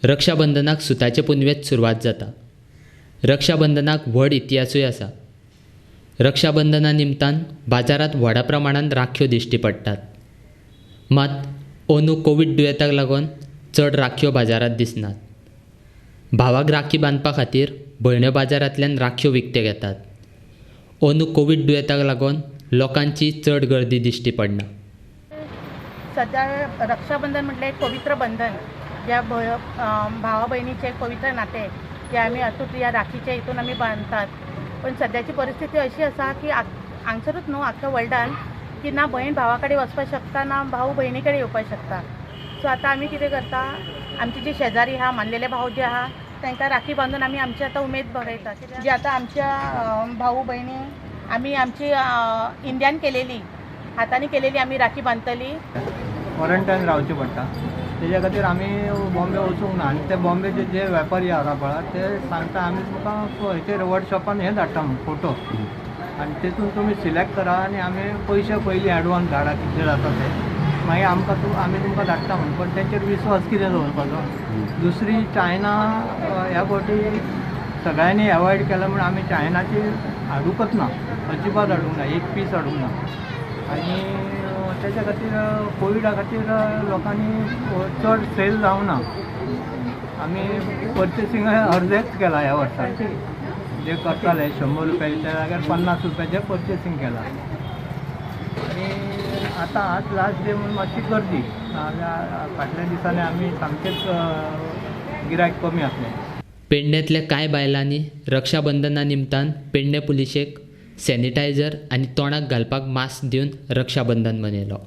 रक्षाबंधनाक सुताचे पुनवेत सुरवात जाता। रक्षाबंधनाक व्हड इतिहासूय आसा। रक्षाबंधना निमतान बाजारात व्हडा प्रमाणात राखयो दिश्टी पडटात। मात अंदू कोविड दुयेंताक लागून चड राखयो बाजारात दिसनात। भावाक राखी बांदपा खातीर भयण्यो बाजारांतल्यान राखयो विकते घेतात। अंदू कोविड दुयेंताक लागून लोकांची चड गर्दी दिश्टी पडना। सध्या रक्षाबंधन म्हटलं एक पवित्र बंधन, ज्या भावा बहिणीचे एक पवित्र नाते जे आम्ही अतूट या राखीच्या इथून आम्ही बांधतात। पण सध्याची परिस्थिती अशी आसा की हांगसरूच न्हू आख्या वर्ल्डान की ना बहीण भावाकडे वचपाक शकता ना भाऊ बहिणीकडे येवपाक शकता। सो आता आम्ही कितें करता, आमचे जे शेजारी आहा, मानलेले भाव जे आहा तांकां राखी बांधून आम्ही आमची आता उमेद भरयता। जे आता आमच्या भाऊ बहिणी आम्ही आमची इंडियान केलेली, हातांनी केलेली आम्ही राखी बांधतली। क्वॉरंटायन रावचे पडटा, तेज्या खातीर आमी बॉम्बे वचूंक ना। आनी ते बॉम्बेचे जे वेपारी आसा पळय ते सांगता आमी तुमकां हेचेर वॉट्सॅपान हे धाडटा फोटो, आनी तेतून तुमी सिलेक्ट करा आनी आमी पयशे पयलीं एडवान्स धाडा कितले जाता ते, मागीर आमी तुमकां धाडटा म्हण। पण तेंचेर विश्वास कितें दवरपाचो। दुसरी चायना ह्या फावटी सगळ्यांनी एवॉयड केला म्हण आमी चायनाची हाडूंकच ना, अजिबात हाडूंक ना, एक पीस हाडूंक ना। आनी तेच्या खातीर कोविडा खातीर लोकांनी चड सेल जावना। आमी पर्चेसींग अर्देच केला ह्या वर्सा, जे करताले 100 रुपया त्या जाग्यार 50 रुपयाचें पर्चेसींग केला। आनी आतां आज लास्ट डे म्हणून मातशी गर्दी, फाटल्या दिसांनी आमी सामकेंच गिरायक कमी आसलें। पेडणेंतल्या कांय बायलांनी रक्षाबंधना निमतान पेडणे पुलिशेक सॅनिटायझर आनी तोंडाक घालपाक मास्क दिवन रक्षाबंधन मनयलो।